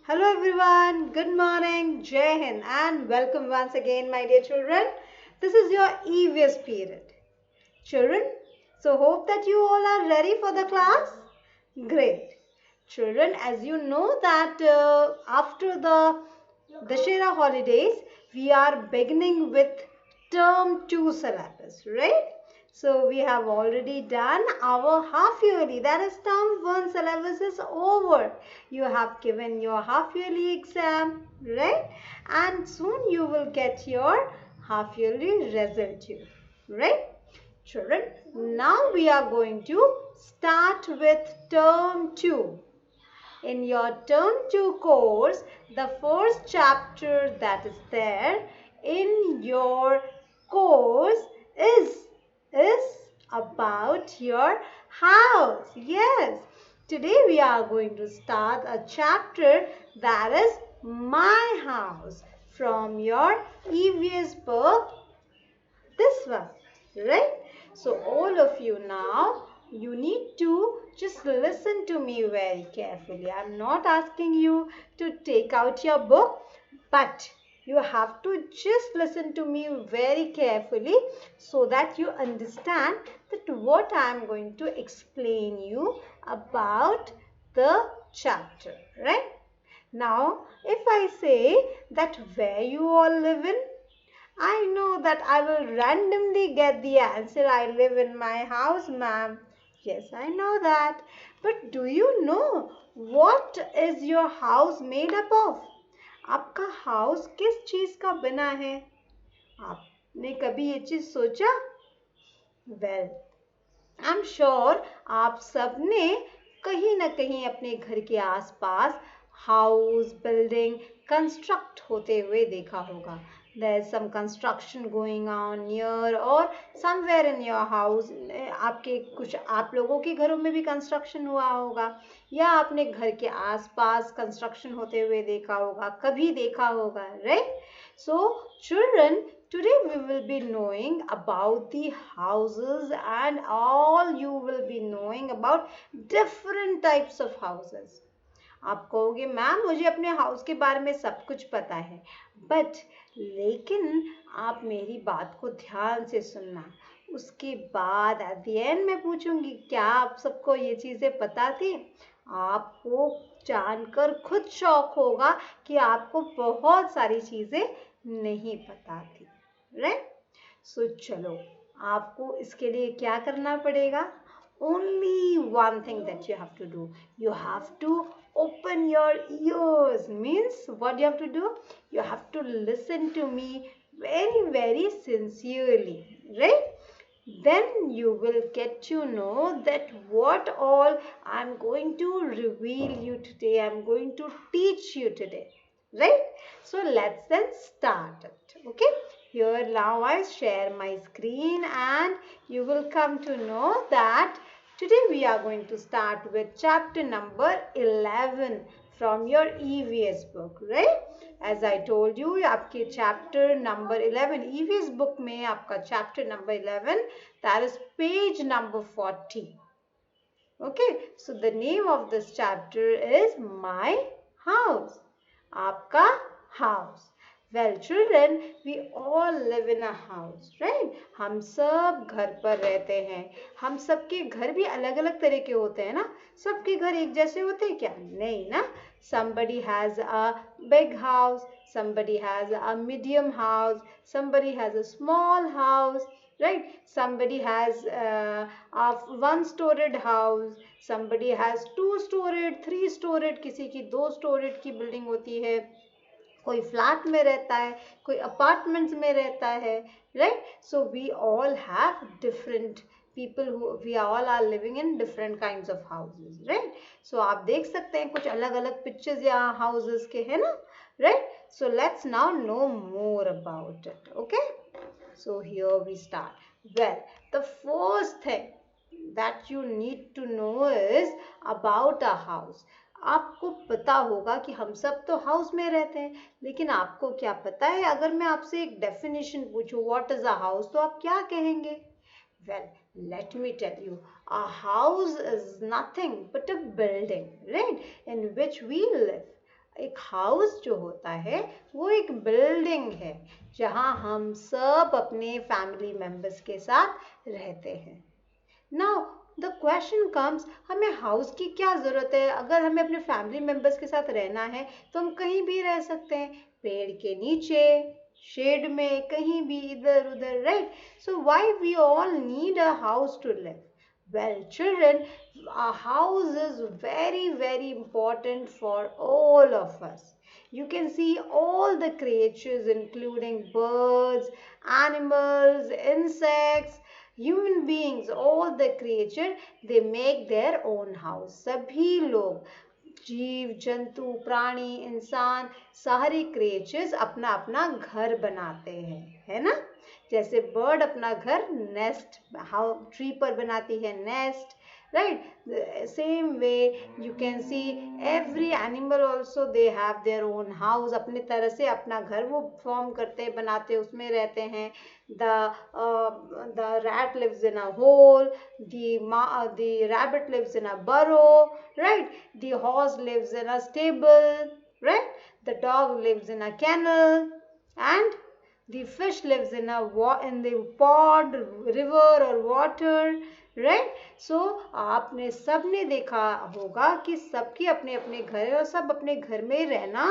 Hello everyone, good morning, Jai Hind, and welcome once again, my dear children. This is your EVS period. Children, so hope that you all are ready for the class. Great. Children, as you know that after the Dashera holidays, we are beginning with term 2 syllabus, right? So we have already done our half yearly, that is term 1 syllabus is over. You have given your half yearly exam, right? And soon you will get your half yearly result too, right? Children, now we are going to start with term 2. In your term 2 course, the first chapter that is there in your course is about your house. Yes. Today we are going to start a chapter that is my house from your EVS book, this one, right? So all of you now, you need to just listen to me very carefully. I'm not asking you to take out your book, but you have to just listen to me very carefully so that you understand that what I'm going to explain you about the chapter, right? Now, if I say that where you all live in, I know that I will randomly get the answer. I live in my house, ma'am. Yes, I know that. But do you know what is your house made up of? आपका house किस चीज का बना है? आपने कभी ये चीज सोचा? Well, I'm sure आप सबने कहीं ना कहीं अपने घर के आसपास हाउस बिल्डिंग कंस्ट्रक्ट होते हुए देखा होगा. There's some construction going on near or somewhere in your house. आपके कुछ आप लोगों के घरों में भी कंस्ट्रक्शन हुआ होगा या आपने घर के आसपास कंस्ट्रक्शन होते हुए देखा होगा, कभी देखा होगा, right? So children, today we will be knowing about the houses and all you will be knowing about different types of houses. आप कहोगे मैम मुझे अपने हाउस के बारे में सब कुछ पता है, बट लेकिन आप मेरी बात को ध्यान से सुनना. उसके बाद एट द एंड मैं पूछूंगी क्या आप सबको ये चीज़ें पता थी. आपको जानकर खुद शौक होगा कि आपको बहुत सारी चीज़ें नहीं पता थी, राइट? सो चलो, आपको इसके लिए क्या करना पड़ेगा? Only one thing that you have to do. You have to open your ears. Means what you have to do? You have to listen to me very, very sincerely, right? Then you will get to know that what all I'm going to reveal you today. I'm going to teach you today, right? So let's then start it. Okay, here now I share my screen and you will come to know that today we are going to start with chapter number 11 from your EVS book, right? As I told you, आपके chapter number 11 EVS book में आपका chapter number 11, that is page number 40. Okay, so the name of this chapter is My House. आपका house. Well, children, we all live in a house, right? हम सब घर पर रहते हैं. हम सबके घर भी अलग अलग तरह के होते हैं ना. सबके घर एक जैसे होते हैं क्या? नहीं ना. Somebody has a big house, somebody has a medium house, somebody has a small house, right? Somebody has a one-storied house, somebody has two-storied, three-storied, किसी की दो-storied की बिल्डिंग होती है, कोई फ्लैट में रहता है, कोई अपार्टमेंट्स में रहता है, right? So we all have different people who we all are living in different kinds of houses, right? So आप देख सकते हैं कुछ अलग अलग पिक्चर्स यहाँ houses के है ना, right? So let's now know more about it. Okay, so here we start. Well, the first thing that you need to know is about a house. आपको पता होगा कि हम सब तो हाउस में रहते हैं, लेकिन आपको क्या पता है अगर मैं आपसे एक डेफिनेशन पूछूं व्हाट इज अ हाउस, तो आप क्या कहेंगे? Well, let me tell you, a house is nothing but a building, right, in which we live. एक हाउस जो होता है वो एक बिल्डिंग है जहाँ हम सब अपने फैमिली मेंबर्स के साथ रहते हैं। नाउ द क्वेश्चन कम्स, हमें हाउस की क्या ज़रूरत है? अगर हमें अपने फैमिली मेंबर्स के साथ रहना है तो हम कहीं भी रह सकते हैं, पेड़ के नीचे, शेड में, कहीं भी, इधर उधर, right? So why we all need a house to live? Well, children, a house is very, very important for all of us. You can see all the creatures, including birds, animals, insects, human beings, all the creature, they make their own house. सभी लोग, जीव जंतु, प्राणी, इंसान, सारे creatures अपना अपना घर बनाते हैं, है ना? जैसे बर्ड अपना घर नेस्ट ट्री पर बनाती है, nest, right? Same way you can see every animal also they have their own house. अपने तरह से अपना घर वो फॉर्म करते हैं, बनाते हैं, उसमें रहते हैं. The rat lives in a hole, the rabbit lives in a burrow, right? The horse lives in a stable, right? The dog lives in a kennel, and the fish lives in the pond, river or water, right? So आपने सबने देखा होगा कि सबके अपने अपने घर है और सब अपने घर में रहना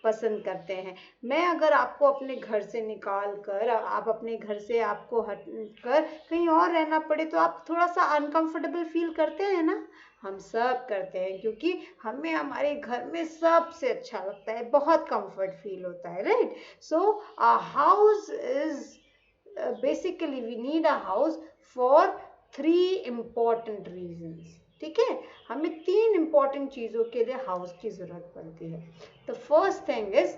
पसंद करते हैं. मैं अगर आपको अपने घर से निकाल कर, आप अपने घर से आपको हट कर कहीं और रहना पड़े तो आप थोड़ा सा अनकंफर्टेबल फील करते हैं ना? हम सब करते हैं, क्योंकि हमें हमारे घर में सबसे अच्छा लगता है, बहुत कंफर्ट फील होता है, right? So a house is basically we need a house for 3 important reasons. ठीक है, हमें 3 इम्पॉर्टेंट चीज़ों के लिए हाउस की ज़रूरत पड़ती है. The first thing is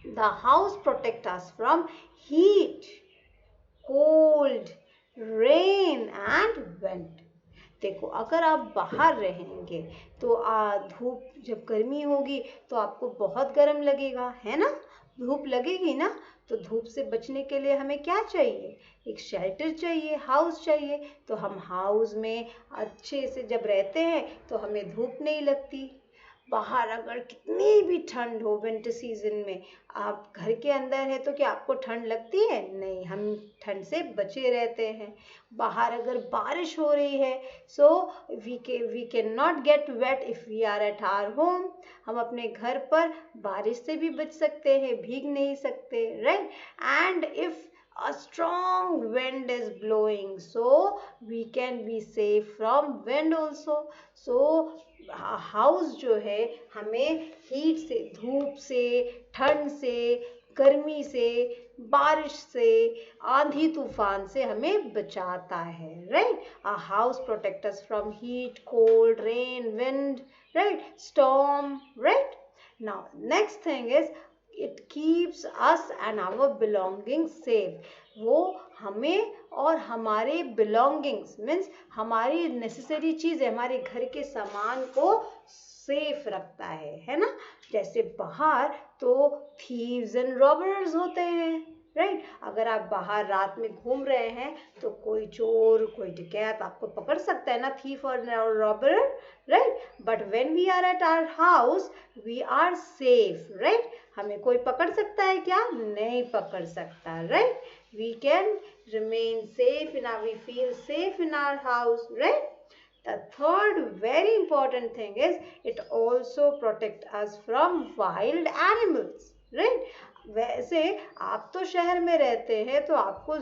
the house protect us from heat, cold, rain and wind. देखो, अगर आप बाहर रहेंगे तो धूप, जब गर्मी होगी तो आपको बहुत गर्म लगेगा, है ना? धूप लगेगी ना, तो धूप से बचने के लिए हमें क्या चाहिए? एक शेल्टर चाहिए, हाउस चाहिए. तो हम हाउस में अच्छे से जब रहते हैं तो हमें धूप नहीं लगती. बाहर अगर कितनी भी ठंड हो विंटर सीजन में, आप घर के अंदर है तो क्या आपको ठंड लगती है? नहीं, हम ठंड से बचे रहते हैं. बाहर अगर बारिश हो रही है, so we can not get wet if we are at our home. हम अपने घर पर बारिश से भी बच सकते हैं, भीग नहीं सकते, right? And if a strong wind is blowing, so we can be safe from wind also. So house जो है हमें हीट से, धूप से, ठंड से, गर्मी से, बारिश से, आंधी तूफान से हमें बचाता है, right? A house protect us from heat, cold, rain, wind, right, storm, right? Now next thing is it keeps us and our belonging safe. वो हमें और हमारे बिलोंगिंग्स मीन्स हमारी नेसेसरी चीज़, हमारे घर के सामान को सेफ रखता है ना? जैसे बाहर तो थीव्स एंड रॉबर्स होते हैं, राइट? अगर आप बाहर रात में घूम रहे हैं तो कोई चोर, कोई डकैत आपको पकड़ सकता है ना, थीफ और robber, right? But when we are at our house we are safe, right? हमें कोई पकड़ सकता है क्या? नहीं पकड़ सकता, right? We can remain safe in our, we feel safe in our house, right? The third very important thing is it also protect us from wild animals, right? वैसे आप तो शहर में रहते हैं तो आपको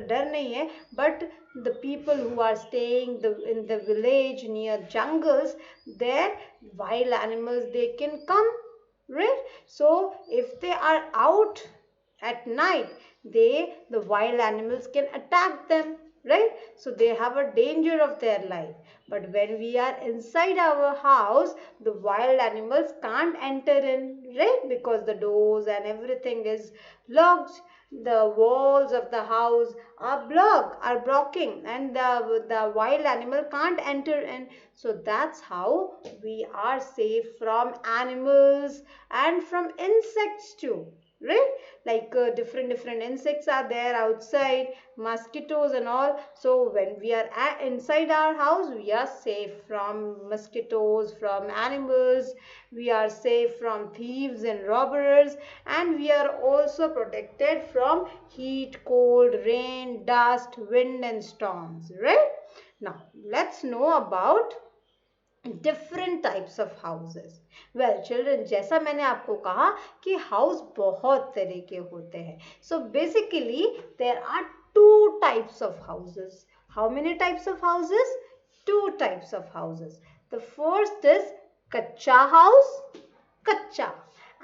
डर नहीं है, but the people who are staying in the village near jungles, there wild animals they can come, right? So if they are out at night, the wild animals can attack them, right? So they have a danger of their life. But when we are inside our house, the wild animals can't enter in, right? Because the doors and everything is locked. The walls of the house are blocking, and the wild animal can't enter in. So that's how we are safe from animals and from insects too. right? Like different insects are there outside, mosquitoes and all. So when we are inside our house, we are safe from mosquitoes, from animals, we are safe from thieves and robbers, and we are also protected from heat, cold, rain, dust, wind and storms, right? Now let's know about different types of houses. Well children, जैसा मैंने आपको कहा कि house बहुत तरह के होते हैं. So basically there are two types of houses. How many types of houses? Two types of houses. The first is kachcha house, kachcha,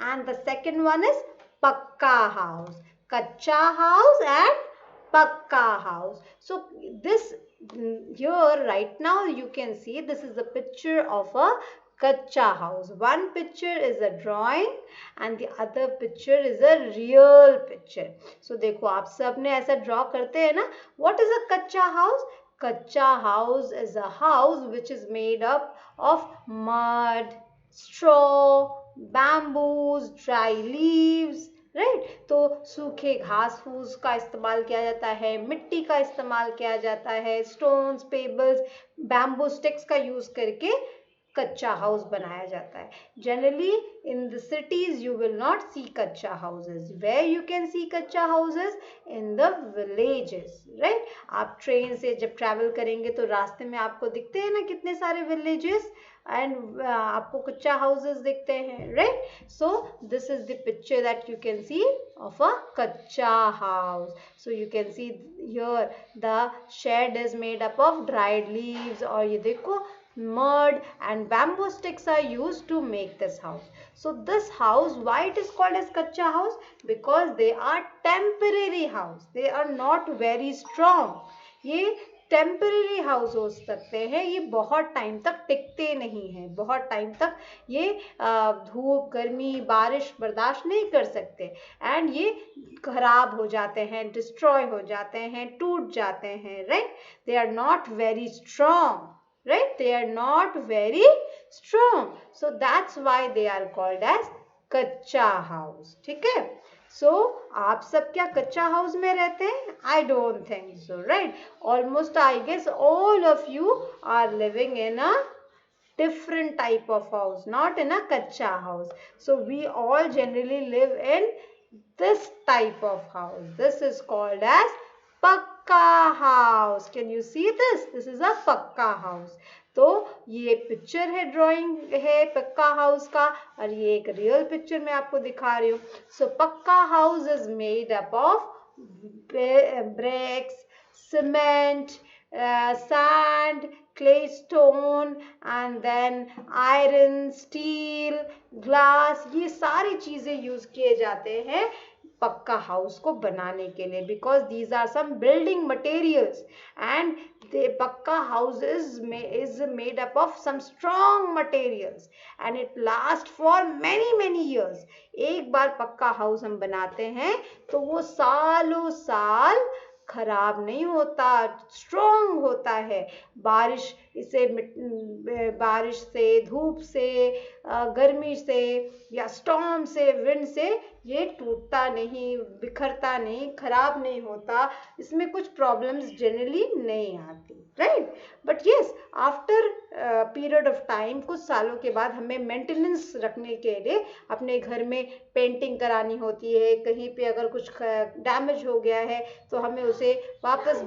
and the second one is pakka house. Kacha house and pakka house. So this here right now you can see this is a picture of a kacha house. One picture is a drawing and the other picture is a real picture. So देखो आप सब ने ऐसा draw करते हैं ना. What is a kacha house? Kacha house is a house which is made up of mud, straw, bamboos, dry leaves, right तो सूखे घास फूस का इस्तेमाल किया जाता है, मिट्टी का इस्तेमाल किया जाता है, स्टोन्स, पेबल्स, बैम्बू स्टिक्स का यूज करके कच्चा हाउस बनाया जाता है. Generally in the cities you will not see kachcha houses. Where you can see kachcha houses? In the villages, right. आप ट्रेन से जब ट्रैवल करेंगे तो रास्ते में आपको दिखते हैं ना कितने सारे विलेजेस, एंड आपको कच्चा हाउसेस दिखते हैं, right. So this is the picture that you can see of a kachcha house. So you can see here the shade is made up of dried leaves, और ये देखो mud and bamboo sticks are used to make this house. So this house, why it is called as kacha house? Because they are temporary house. They are not very strong. ये temporary house हो सकते हैं, ये बहुत time तक टिकते नहीं हैं, बहुत टाइम तक ये धूप, गर्मी, बारिश बर्दाश्त नहीं कर सकते, एंड ये खराब हो जाते हैं, डिस्ट्रॉय हो जाते हैं, टूट जाते हैं, right. They are not very strong, right? They are not very strong, so that's why they are called as कच्चा house. ठीक है. So आप सब क्या कच्चा हाउस में रहते हैं? I don't think so, right? Almost I guess all of you are living in a different type of house, not in a kacha house. So we all generally live in this type of house. This is called as पक्का house. Can you see this? This is a pucca house. तो ये picture है, drawing है पक्का house का, और ये एक रियल पिक्चर मैं आपको दिखा रही हूँ. सो पक्का house is made up of BRICS, cement, sand, clay, stone, and then iron, steel, glass. ये सारी चीजें यूज किए जाते हैं पक्का हाउस को बनाने के लिए, because these are some building materials, and pucca house is made up of some strong materials, and it last for many many years. एक बार पक्का हाउस हम बनाते हैं तो वो सालों साल खराब नहीं होता, स्ट्रॉन्ग होता है. बारिश से, धूप से, गर्मी से या स्टॉर्म से, विंड से ये टूटता नहीं, बिखरता नहीं, खराब नहीं होता. इसमें कुछ प्रॉब्लम्स जनरली नहीं आती, right. But yes, after period of time, कुछ सालों के बाद हमें मेंटेनेंस रखने के लिए अपने घर में पेंटिंग करानी होती है. कहीं पे अगर कुछ डैमेज हो गया है तो हमें उसे वापस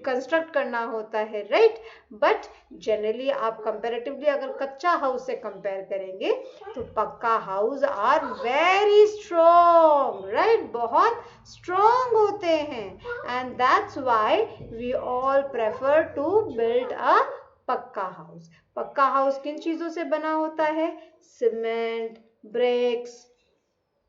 कंस्ट्रक्ट करना होता है, राइट. बट जनरली आप कंपैरेटिवली अगर कच्चा हाउस से कंपेयर करेंगे तो pucca house are very strong, right. बहुत स्ट्रॉन्ग होते हैं, and that's why we all prefer to build a pucca house. पक्का हाउस किन चीजों से बना होता है? Cement, bricks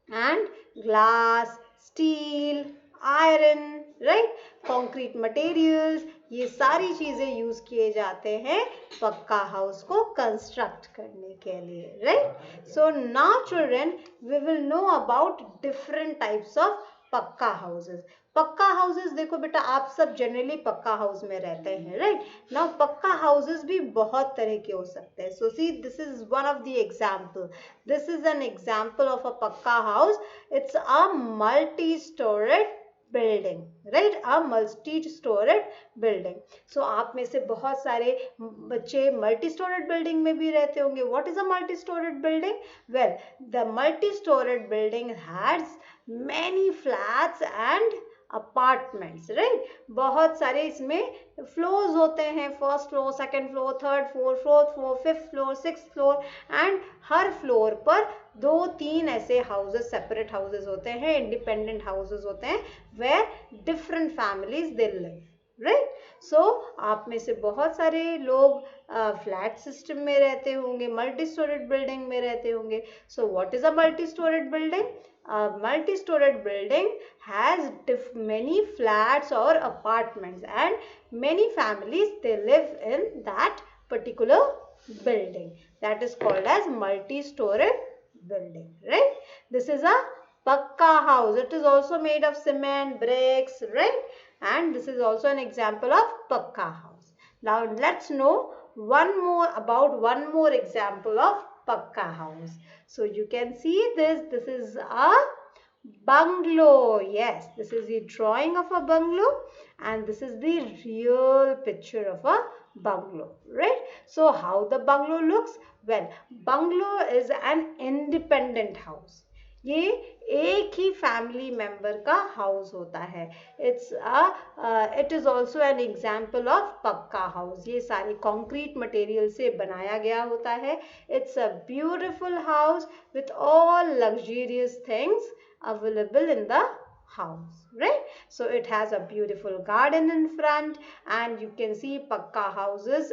and glass, steel, iron, right, concrete materials. ये सारी चीजें यूज किए जाते हैं पक्का हाउस को कंस्ट्रक्ट करने के लिए, right. So now children, we will know about different types of pucca houses. Pucca houses, देखो बेटा आप सब जनरली पक्का हाउस में रहते हैं, राइट? नाउ पक्का हाउसेस भी बहुत तरह के हो सकते हैं. So see this is one of the example. This is an example of a pucca house. It's a multi storeyed building, right? A multi storeyed building. So आप में से बहुत सारे बच्चे मल्टी स्टोरेड बिल्डिंग में भी रहते होंगे. What is a multi storeyed building? Well, the multi storeyed building has many flats and apartments, right? बहुत सारे इसमें फ्लोर्स होते हैं. First floor, second floor, third floor, fourth floor, fifth floor, sixth floor, and her floor पर 2-3 ऐसे houses, separate houses होते हैं, independent houses होते हैं, where different families they live, right? So आप में से बहुत सारे लोग फ्लैट सिस्टम में रहते होंगे, मल्टी स्टोरेड बिल्डिंग में रहते होंगे. So what is a multi storeyed building? A multi-storied building has many flats or apartments, and many families they live in that particular building. That is called as multi-storied building, right? This is a pakka house. It is also made of cement, bricks, right? And this is also an example of pakka house. Now let's know one more example of pakka house. So you can see this. This is a bungalow. Yes, this is the drawing of a bungalow, and this is the real picture of a bungalow, right? So how the bungalow looks? Well, bungalow is an independent house. ये एक ही family member का house होता है. It is also an example of पक्का house. ये सारे concrete material से बनाया गया होता है. It's a beautiful house with all luxurious things available in the house, right? So it has a beautiful garden in front, and you can see pakka houses,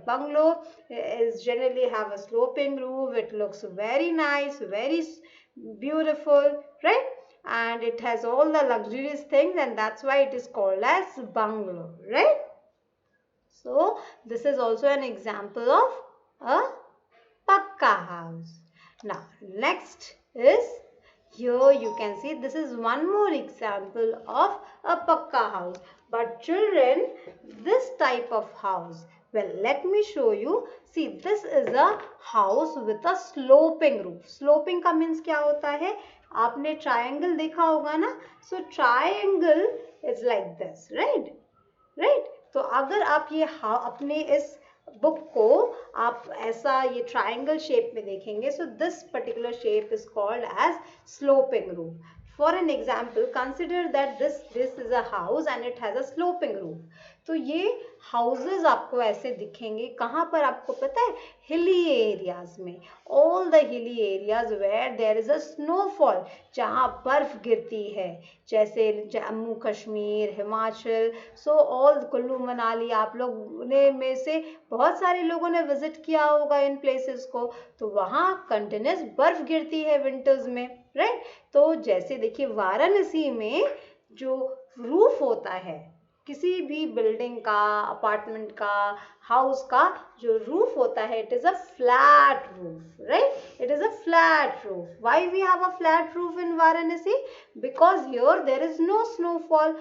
bungalow is generally have a sloping roof. It looks very nice, very beautiful, right? And it has all the luxurious things, and that's why it is called as bungalow, right? So this is also an example of a pakka house. Now next is, here you can see this is one more example of a pakka house. But children, this type of house, well, let me show you. See, this is a house with a sloping roof. Sloping का means क्या होता है? आपने triangle देखा होगा ना? So triangle is like this, right? Right? तो अगर आप ये अपने इस बुक को आप ऐसा ये ट्राइंगल शेप में देखेंगे, so this particular shape is called as sloping roof. For an example, consider that this is a house and it has a sloping roof. तो ये हाउसेज आपको ऐसे दिखेंगे. कहाँ पर आपको पता है? हिली एरियाज में. All the hilly areas where there is a snowfall, जहाँ बर्फ गिरती है, जैसे जम्मू कश्मीर, हिमाचल. सो ऑल कुल्लू मनाली, आप लोग ने में से बहुत सारे लोगों ने विजिट किया होगा इन प्लेसेस को. तो वहाँ कंटिन्यूस बर्फ गिरती है विंटर्स में, राइट? तो जैसे देखिए वाराणसी में जो रूफ होता है किसी भी बिल्डिंग का, अपार्टमेंट का, हाउस का जो रूफ होता है, it is a flat roof, right? It is a flat roof. Why we have a flat roof in Varanasi? Because here there is no snowfall.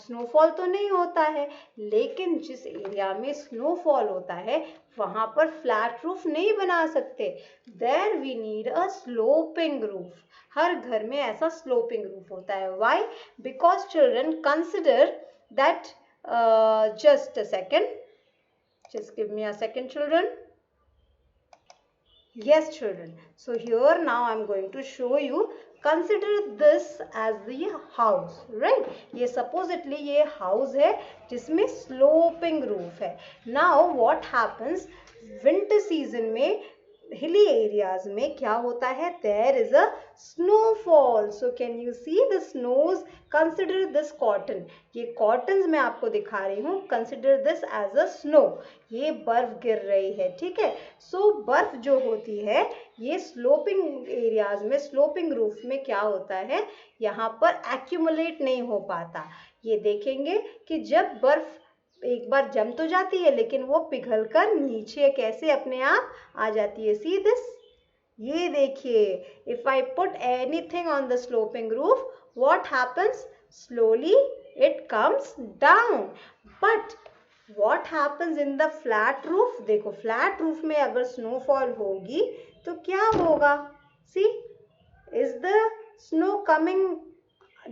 Snowfall तो नहीं होता है, लेकिन जिस एरिया में स्नोफॉल होता है वहां पर फ्लैट रूफ नहीं बना सकते. There we need a sloping roof. हर घर में ऐसा स्लोपिंग रूफ होता है. Why? Because children consider that just a second, just give me a second, children. Yes, children, so here now I'm going to show you. Consider this as the house, right? ये supposedly ये house है जिसमें sloping roof है. Now what happens, winter season में hilly areas में क्या होता है? There is a snowfall. So can you see the snows? Consider this cotton. ये cottons मैं आपको दिखा रही हूँ. Consider this as a snow. ये बर्फ गिर रही है, ठीक है? So बर्फ जो होती है ये sloping areas में, sloping roof में क्या होता है? यहाँ पर accumulate नहीं हो पाता. ये देखेंगे कि जब बर्फ एक बार जम तो जाती है, लेकिन वो पिघलकर नीचे कैसे अपने आप आ जाती है. सी दिस, ये देखिए, if I put anything on the sloping roof, what happens? slowly it comes down. But what happens in the flat roof? देखो flat roof में अगर snowfall होगी तो क्या होगा? See, is the snow coming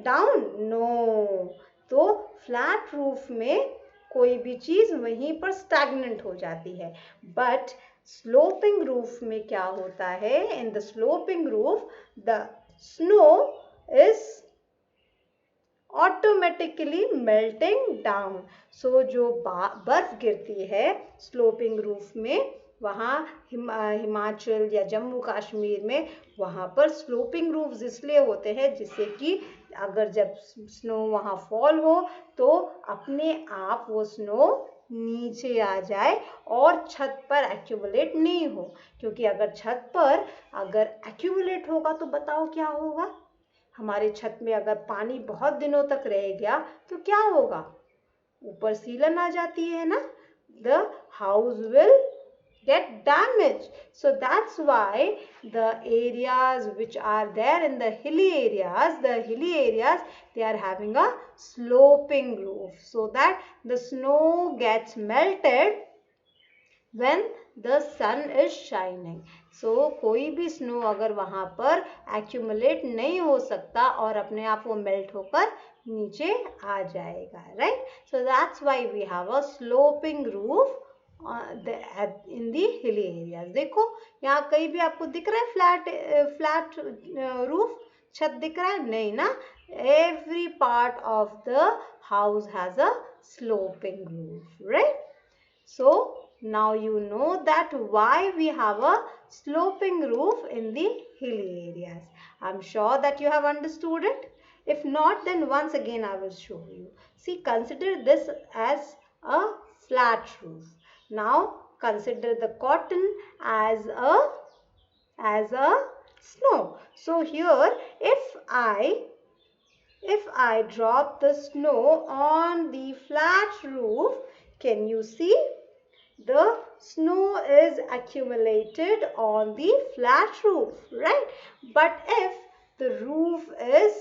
down? No. तो flat roof में कोई भी चीज वहीं पर stagnant हो जाती है. But sloping roof में क्या होता है? In the sloping roof, the snow is automatically melting down. So जो बर्फ गिरती है sloping roof में, वहाँ हिमाचल या जम्मू कश्मीर में वहाँ पर स्लोपिंग रूफ्स इसलिए होते हैं जिससे कि अगर जब स्नो वहाँ फॉल हो तो अपने आप वो स्नो नीचे आ जाए और छत पर एक्यूमुलेट नहीं हो. क्योंकि अगर छत पर अगर एक्यूमुलेट होगा तो बताओ क्या होगा? हमारे छत में अगर पानी बहुत दिनों तक रह गया तो क्या होगा? ऊपर सीलन आ जाती है ना. The house will get damaged. So that's why the areas which are there in the hilly areas, they are having a sloping roof so that the snow gets melted when the sun is shining. So कोई भी snow अगर वहाँ पर accumulate नहीं हो सकता और अपने आप वो मेल्ट होकर नीचे आ जाएगा, right? So that's why we have a sloping roof in the hilly areas. देखो यहाँ कहीं भी आपको दिख रहा है flat roof, छत दिख रहा है? नहीं ना. Every part of the house has a sloping roof, right? So now you know that why we have a sloping roof in the hilly areas. I'm sure that you have understood it. If not, then once again I will show you. See, consider this as a flat roof. Now consider the cotton as a snow. So here if I drop the snow on the flat roof, can you see? The snow is accumulated on the flat roof, right? But if the roof is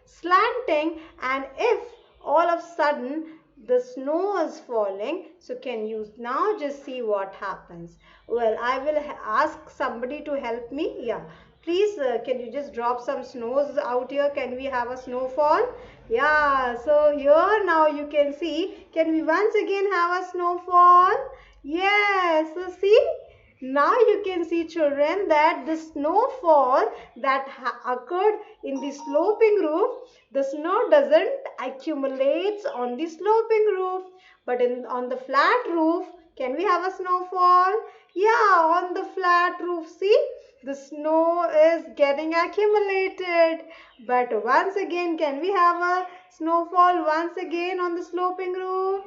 slanting, and if all of a sudden the snow is falling, so can you now just see what happens? Well, I will ask somebody to help me. Yeah, please can you just drop some snows out here? Can we have a snowfall? Yeah, so here now you can see, can we once again have a snowfall? Yes, so see, now you can see children that the snowfall that occurred in the sloping roof, the snow doesn't accumulate on the sloping roof, but on the flat roof, can we have a snowfall? Yeah, on the flat roof, see, the snow is getting accumulated. But once again, can we have a snowfall once again on the sloping roof?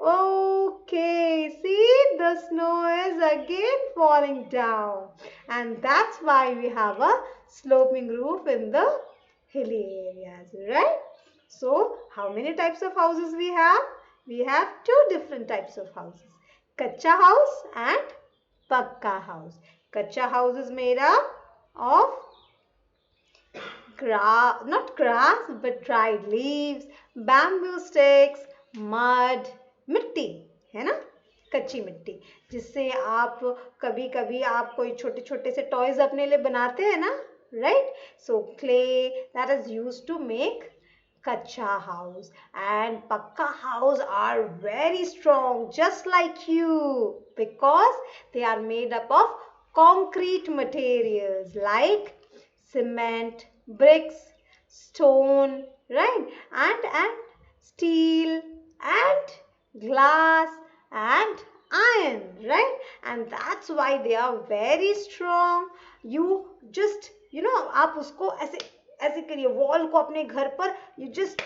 Okay, see, the snow is again falling down. And that's why we have a sloping roof in the hilly areas, right? So, how many types of houses we have? We have two different types of houses. Kacha house and Pakka house. Kacha house is made up of not grass but dried leaves, bamboo sticks, mud, मिट्टी है ना, कच्ची मिट्टी जिससे आप कभी कभी आप कोई छोटे छोटे से टॉयज अपने लिए बनाते हैं ना, right? So clay that is used to make kacha house, and pakka house are very strong just like you because they are made up of concrete materials like cement, bricks, stone, right? And steel and glass and iron, right? And that's why they are very strong. You just आप उसको ऐसे ऐसे करिए wall को अपने घर पर, you just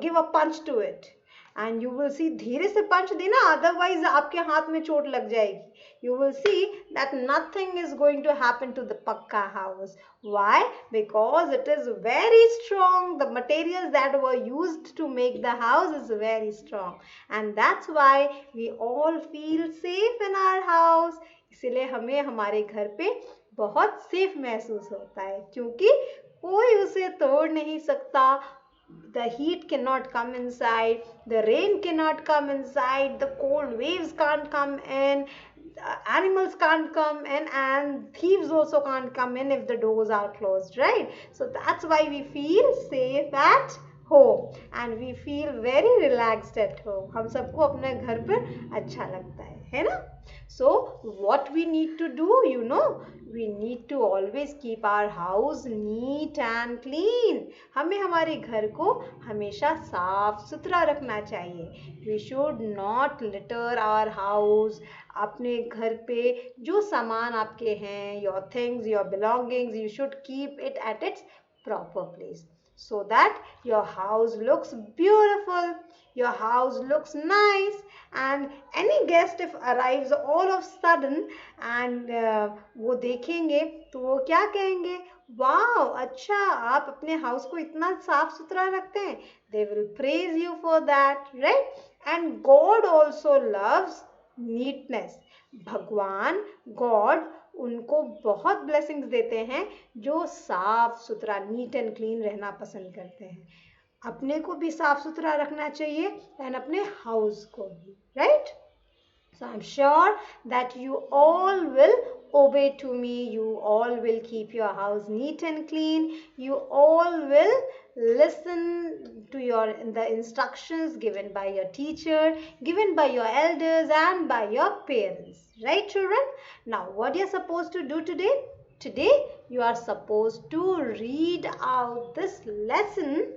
give a punch to it and you will see, धीरे से पंच देना otherwise आपके हाथ में चोट लग जाएगी. You will see that nothing is going to happen to the pakka house. Why? Because it is very strong. The materials that were used to make the house is very strong, and that's why we all feel safe in our house. इसलिए हमें हमारे घर पे बहुत safe महसूस होता है क्योंकि कोई उसे तोड़ नहीं सकता. The heat cannot come inside, the rain cannot come inside, the cold waves can't come in, animals can't come in, and thieves also can't come in if the doors are closed, right? So that's why we feel safe at home and we feel very relaxed at home. हम सबको अपने घर पर अच्छा लगता है ना? So what we need to do, we need to always keep our house neat and clean. हमें हमारे घर को हमेशा साफ सुथरा रखना चाहिए. We should not litter our house. अपने घर पे जो सामान आपके हैं, your things, your belongings, you should keep it at its proper place so that your house looks beautiful, your house looks nice, and any guest if arrives all of sudden and वो देखेंगे तो वो क्या कहेंगे, wow अच्छा आप अपने house को इतना साफ सुथरा रखते हैं. They will praise you for that, right? And God also loves neatness. भगवान गॉड उनको बहुत ब्लेसिंग्स देते हैं जो साफ सुथरा नीट एंड क्लीन रहना पसंद करते हैं. अपने को भी साफ सुथरा रखना चाहिए एंड अपने हाउस को भी, right? So I'm sure that you all will obey to me. You all will keep your house neat and clean. You all will listen to the instructions given by your teacher, given by your elders and by your parents. Right, children? Now, what you're supposed to do today? Today, you are supposed to read out this lesson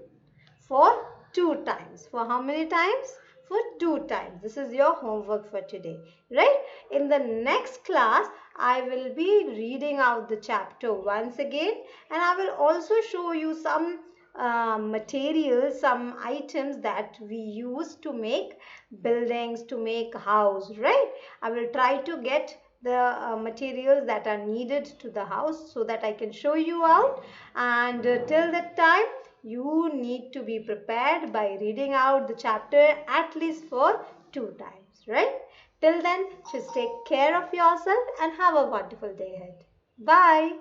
for 2 times. For how many times? For 2 times. This is your homework for today, right? In the next class, I will be reading out the chapter once again, and I will also show you some materials, some items that we use to make buildings, to make house, right? I will try to get the materials that are needed to the house so that I can show you out, and till that time you need to be prepared by reading out the chapter at least for 2 times, right? Till then, just take care of yourself and have a wonderful day ahead. Bye.